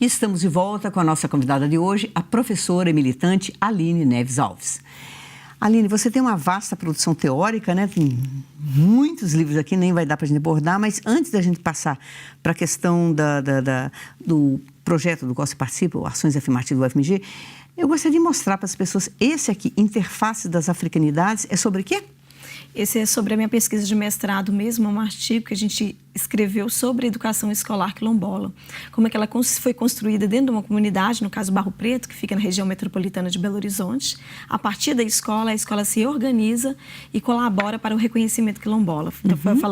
E estamos de volta com a nossa convidada de hoje, a professora e militante Aline Neves Alves. Aline, você tem uma vasta produção teórica, né? Tem muitos livros aqui, nem vai dar para a gente abordar, mas antes da gente passar para a questão do projeto do qual você participa, Ações Afirmativas do UFMG, eu gostaria de mostrar para as pessoas, esse aqui, Interface das Africanidades, é sobre o quê? Esse é sobre a minha pesquisa de mestrado mesmo, é um artigo que a gente escreveu sobre a educação escolar quilombola. Como é que ela foi construída dentro de uma comunidade, no caso Barro Preto, que fica na região metropolitana de Belo Horizonte. A partir da escola, a escola se organiza e colabora para o reconhecimento quilombola.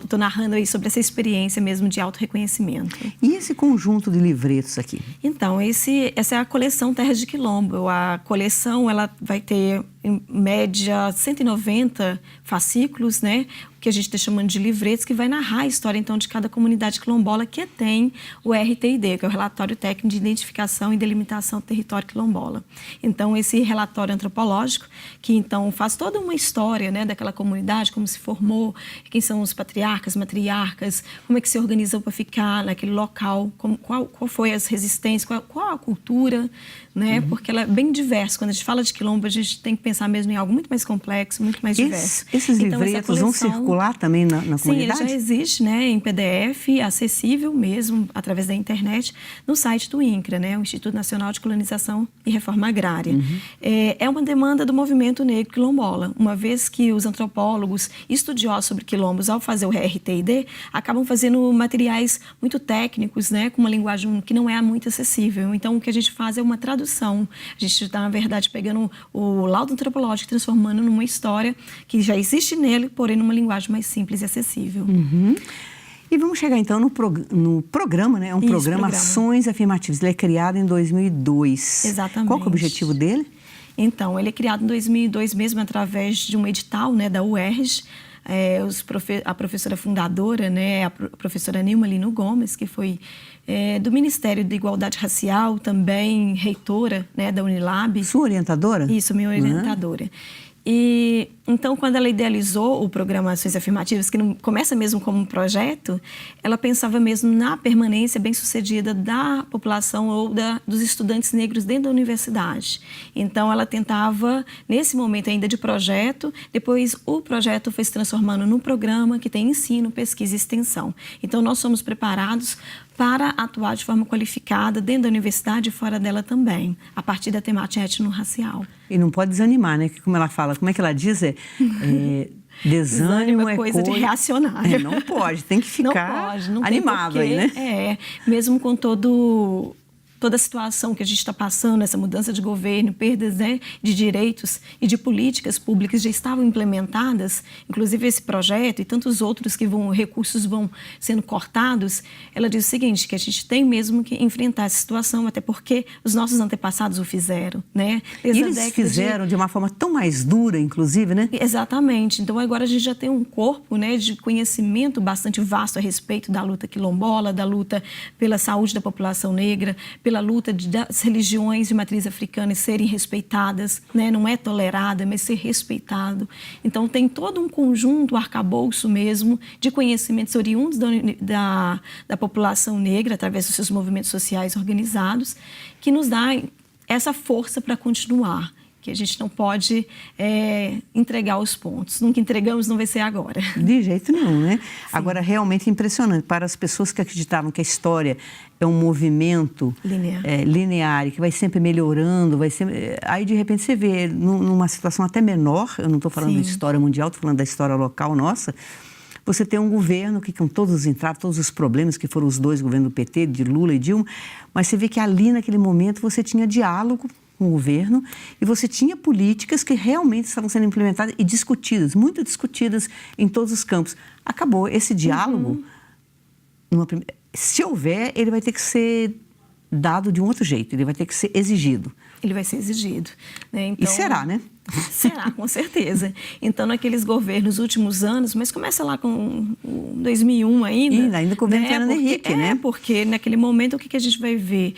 Estou narrando aí sobre essa experiência mesmo de autorreconhecimento. E esse conjunto de livretos aqui? Então, essa é a coleção Terras de Quilombo. A coleção ela vai ter, em média, 190 fascículos, né? Que a gente está chamando de livretos, que vai narrar a história, então, de cada comunidade quilombola que tem o RTID, que é o Relatório Técnico de Identificação e Delimitação do Território Quilombola. Então, esse relatório antropológico, que, então, faz toda uma história, né, daquela comunidade, como se formou, quem são os patriarcas, matriarcas, como é que se organizou para ficar naquele local, qual foi as resistências, qual a cultura, né, porque ela é bem diversa. Quando a gente fala de quilombo, a gente tem que pensar mesmo em algo muito mais complexo, muito mais diverso. Esses então, livretos vão circular também na comunidade? Sim, ele já existe, né, em PDF, acessível mesmo, através da internet, no site do INCRA, né, o Instituto Nacional de Colonização e Reforma Agrária. É uma demanda do movimento negro quilombola, uma vez que os antropólogos estudiosos sobre quilombos, ao fazer o RTID, acabam fazendo materiais muito técnicos, né, com uma linguagem que não é muito acessível. Então, o que a gente faz é uma tradução. A gente está, na verdade, pegando o laudo antropológico, transformando numa história que já existe nele, porém numa linguagem mais simples e acessível. E vamos chegar então no programa, né? É um programa Ações Afirmativas. Ele é criado em 2002. Exatamente. Qual que é o objetivo dele? Então, ele é criado em 2002 mesmo através de um edital, né, da UERJ. A professora fundadora, né, a professora Nilma Lino Gomes, que foi do Ministério da Igualdade Racial, também reitora, né, da Unilab. Sua orientadora? Isso, minha orientadora. E então, quando ela idealizou o programa Ações Afirmativas, que não começa mesmo como um projeto, ela pensava mesmo na permanência bem-sucedida da população ou dos estudantes negros dentro da universidade. Então, ela tentava, nesse momento ainda de projeto, depois o projeto foi se transformando num programa que tem ensino, pesquisa e extensão. Então, nós somos preparados para atuar de forma qualificada dentro da universidade e fora dela também, a partir da temática étnico-racial. E não pode desanimar, né? Como ela fala, como é que ela diz? Desânimo é coisa de reacionário. Não pode, tem que ficar animado aí, né? Mesmo com toda a situação que a gente está passando, essa mudança de governo, perdas, né, de direitos e de políticas públicas já estavam implementadas, inclusive esse projeto e tantos outros recursos vão sendo cortados. Ela diz o seguinte, que a gente tem mesmo que enfrentar essa situação, até porque os nossos antepassados o fizeram, né? E eles fizeram de uma forma tão mais dura, inclusive, né? Exatamente. Então, agora a gente já tem um corpo, né, de conhecimento bastante vasto a respeito da luta quilombola, da luta pela saúde da população negra, pela luta das religiões de matriz africana serem respeitadas, né? Não é tolerada, mas ser respeitado. Então, tem todo um conjunto, arcabouço mesmo, de conhecimentos oriundos da população negra, através dos seus movimentos sociais organizados, que nos dá essa força para continuar, que a gente não pode entregar os pontos. Nunca entregamos, não vai ser agora. De jeito nenhum, né? Sim. Agora, realmente impressionante. Para as pessoas que acreditavam que a história é um movimento linear, que vai sempre melhorando, aí, de repente, você vê, numa situação até menor, eu não estou falando de história mundial, estou falando da história local nossa, você tem um governo que, com todos os entraves, todos os problemas que foram os dois governos do PT, de Lula e Dilma, mas você vê que ali, naquele momento, você tinha diálogo com o governo e você tinha políticas que realmente estavam sendo implementadas e discutidas, muito discutidas em todos os campos. Acabou esse diálogo, se houver, ele vai ter que ser dado de um outro jeito, ele vai ter que ser exigido. Ele vai ser exigido, né? Então, e será, né? Será, com certeza. Então, naqueles governos últimos anos, mas começa lá com 2001 ainda. Ainda com o governo Fernando Henrique, né? Porque naquele momento o que a gente vai ver?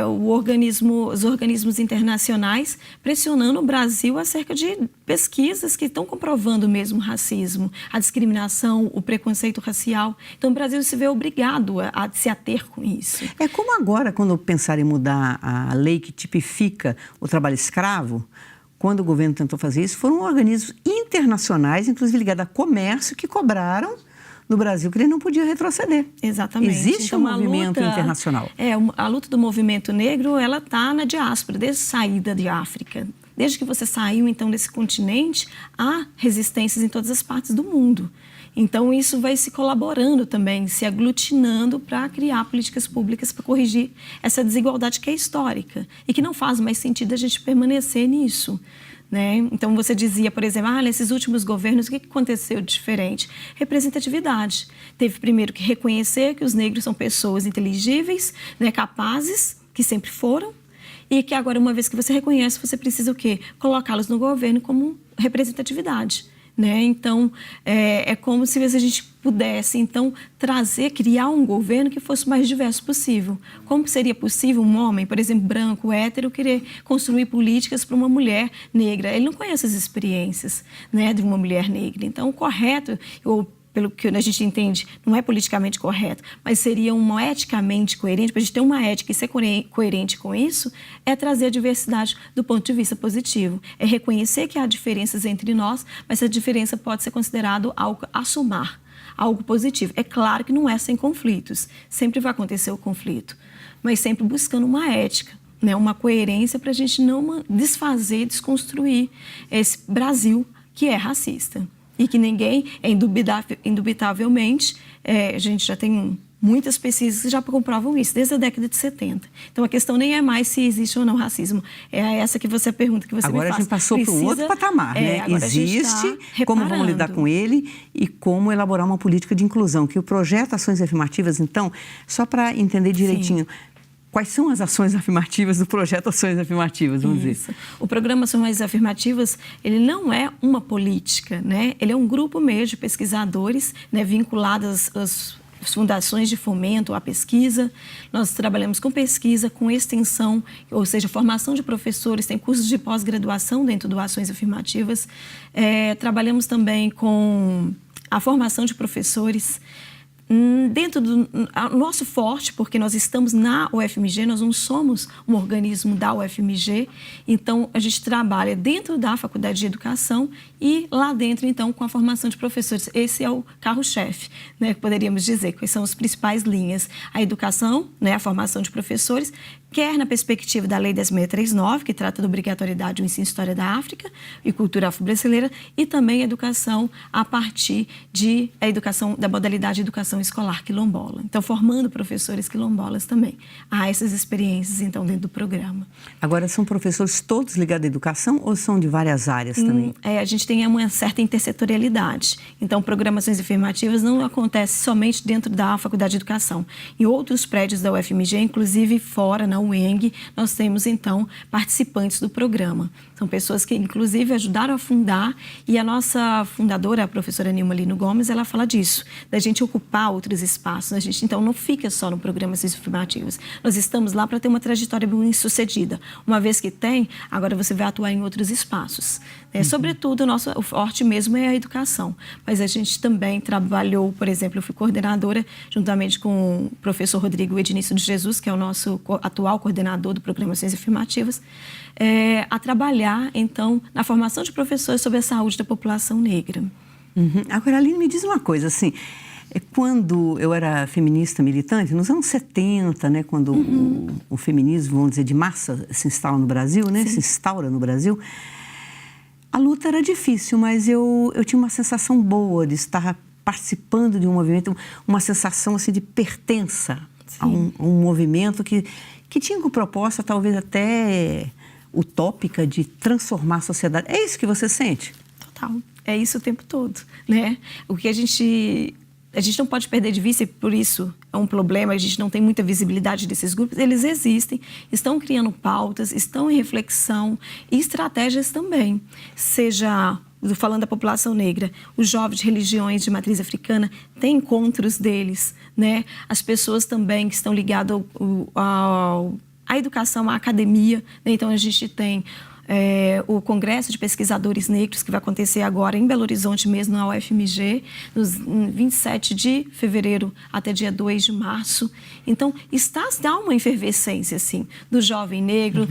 Os organismos internacionais pressionando o Brasil acerca de pesquisas que estão comprovando mesmo o racismo, a discriminação, o preconceito racial. Então, o Brasil se vê obrigado a se ater com isso. É como agora, quando pensar em mudar a lei que tipifica o trabalho escravo, quando o governo tentou fazer isso, foram organismos internacionais, inclusive ligados a comércio, que cobraram no Brasil que ele não podia retroceder. Exatamente. Existe então, um movimento internacional. A luta do movimento negro, ela está na diáspora, desde a saída de África. Desde que você saiu, então, desse continente, há resistências em todas as partes do mundo. Então, isso vai se colaborando também, se aglutinando para criar políticas públicas para corrigir essa desigualdade que é histórica e que não faz mais sentido a gente permanecer nisso. Né? Então, você dizia, por exemplo, nesses últimos governos, o que aconteceu de diferente? Representatividade. Teve primeiro que reconhecer que os negros são pessoas inteligíveis, né, capazes, que sempre foram, e que agora, uma vez que você reconhece, você precisa o quê? Colocá-los no governo como representatividade. Né? Então, é como se a gente pudesse, então, criar um governo que fosse o mais diverso possível. Como seria possível um homem, por exemplo, branco, hétero, querer construir políticas para uma mulher negra? Ele não conhece as experiências, né, de uma mulher negra. Então, o correto, ou pelo que a gente entende, não é politicamente correto, mas seria uma eticamente coerente, para a gente ter uma ética e ser coerente com isso, é trazer a diversidade do ponto de vista positivo. É reconhecer que há diferenças entre nós, mas essa diferença pode ser considerado algo a somar, algo positivo. É claro que não é sem conflitos, sempre vai acontecer o conflito, mas sempre buscando uma ética, né, uma coerência para a gente não desfazer, desconstruir esse Brasil que é racista. E que ninguém, indubitavelmente, a gente já tem muitas pesquisas que já comprovam isso, desde a década de 70. Então, a questão nem é mais se existe ou não racismo. É essa que você pergunta, que você agora me faz. Agora a gente passou para um outro patamar, né? Existe, como vamos lidar com ele e como elaborar uma política de inclusão. Que o projeto Ações Afirmativas, então, só para entender direitinho... Sim. Quais são as ações afirmativas do projeto Ações Afirmativas, vamos dizer? O programa Ações Afirmativas, ele não é uma política, né? Ele é um grupo mesmo de pesquisadores, né, vinculados às fundações de fomento à pesquisa. Nós trabalhamos com pesquisa, com extensão, ou seja, formação de professores, tem cursos de pós-graduação dentro do Ações Afirmativas. Trabalhamos também com a formação de professores. Dentro do nosso forte, porque nós estamos na UFMG, nós não somos um organismo da UFMG, então a gente trabalha dentro da Faculdade de Educação e lá dentro, então, com a formação de professores. Esse é o carro-chefe, né, poderíamos dizer, quais são as principais linhas. A educação, né, a formação de professores, quer na perspectiva da Lei 10.639, que trata da obrigatoriedade do ensino de História da África e cultura afro-brasileira, e também a educação a partir da modalidade de educação escolar quilombola. Então, formando professores quilombolas também. Há essas experiências, então, dentro do programa. Agora, são professores todos ligados à educação ou são de várias áreas também? A gente tem uma certa intersetorialidade. Então, programações afirmativas não acontecem somente dentro da Faculdade de Educação. Em outros prédios da UFMG, inclusive fora, na UENG, nós temos, então, participantes do programa. São pessoas que, inclusive, ajudaram a fundar, e a nossa fundadora, a professora Nilma Lino Gomes, ela fala disso, da gente ocupar outros espaços. A gente, então, não fica só no programa Ações Afirmativas. Nós estamos lá para ter uma trajetória bem-sucedida. Uma vez que tem, agora você vai atuar em outros espaços. Sobretudo, o forte mesmo é a educação. Mas a gente também trabalhou, por exemplo, eu fui coordenadora, juntamente com o professor Rodrigo Ednício de Jesus, que é o nosso atual coordenador do programa Ações Afirmativas, a trabalhar, então, na formação de professores sobre a saúde da população negra. Agora, Aline, me diz uma coisa, assim, quando eu era feminista militante, nos anos 70, né, quando o feminismo, vamos dizer, de massa se instala no Brasil, né, se instaura no Brasil, a luta era difícil, mas eu tinha uma sensação boa de estar participando de um movimento, uma sensação assim, de pertença a um movimento que tinha como proposta, talvez até utópica, de transformar a sociedade. É isso que você sente? Total. É isso o tempo todo, né? O que a gente a gente não pode perder de vista, e por isso é um problema, a gente não tem muita visibilidade desses grupos. Eles existem, estão criando pautas, estão em reflexão e estratégias também. Seja, falando da população negra, os jovens de religiões de matriz africana têm encontros deles, né? As pessoas também que estão ligadas à educação, à academia, né? Então a gente tem o Congresso de Pesquisadores Negros, que vai acontecer agora em Belo Horizonte mesmo, na UFMG, nos 27 de fevereiro até dia 2 de março. Então, dá uma efervescência, assim, do jovem negro,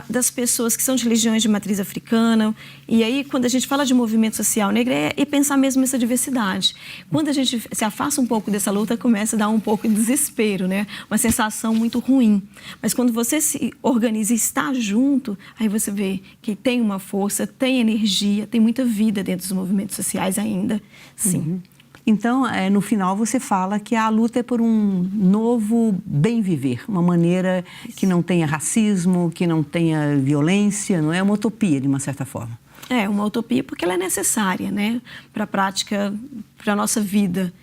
das pessoas que são de religiões de matriz africana. E aí, quando a gente fala de movimento social negro, é pensar mesmo nessa diversidade. Quando a gente se afasta um pouco dessa luta, começa a dar um pouco de desespero, né? Uma sensação muito ruim. Mas quando você se organiza e está junto, aí você vê que tem uma força, tem energia, tem muita vida dentro dos movimentos sociais ainda, sim. Então, no final, você fala que a luta é por um novo bem viver, uma maneira que não tenha racismo, que não tenha violência, não é uma utopia, de uma certa forma. É uma utopia porque ela é necessária, né, para a prática, para a nossa vida.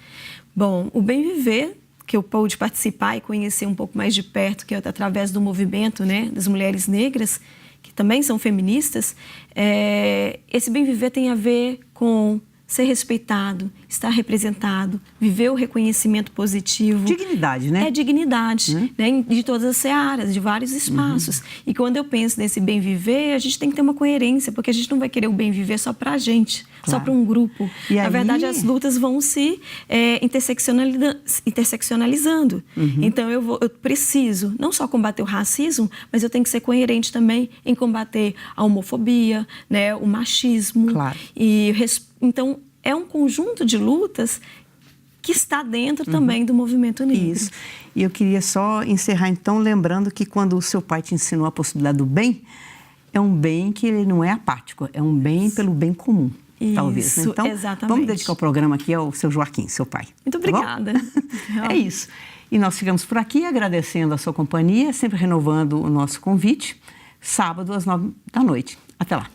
Bom, o bem viver, que eu pude participar e conhecer um pouco mais de perto, que é através do movimento, né, das mulheres negras, que também são feministas, esse bem viver tem a ver com ser respeitado, estar representado, viver o reconhecimento positivo. Dignidade, né? É dignidade, né? De todas as searas, de vários espaços. E quando eu penso nesse bem viver, a gente tem que ter uma coerência, porque a gente não vai querer o bem viver só para a gente, só para um grupo. E Na aí... verdade, as lutas vão se interseccionalizando. Então, eu preciso não só combater o racismo, mas eu tenho que ser coerente também em combater a homofobia, né? O machismo. Claro. Então, é um conjunto de lutas que está dentro também do movimento negro. Isso. E eu queria só encerrar, então, lembrando que quando o seu pai te ensinou a possibilidade do bem, é um bem que ele não é apático, é um bem pelo bem comum, talvez. Né? Então, exatamente. Vamos dedicar o programa aqui ao seu Joaquim, seu pai. Muito obrigada. É isso. E nós ficamos por aqui agradecendo a sua companhia, sempre renovando o nosso convite, sábado às 9 da noite. Até lá.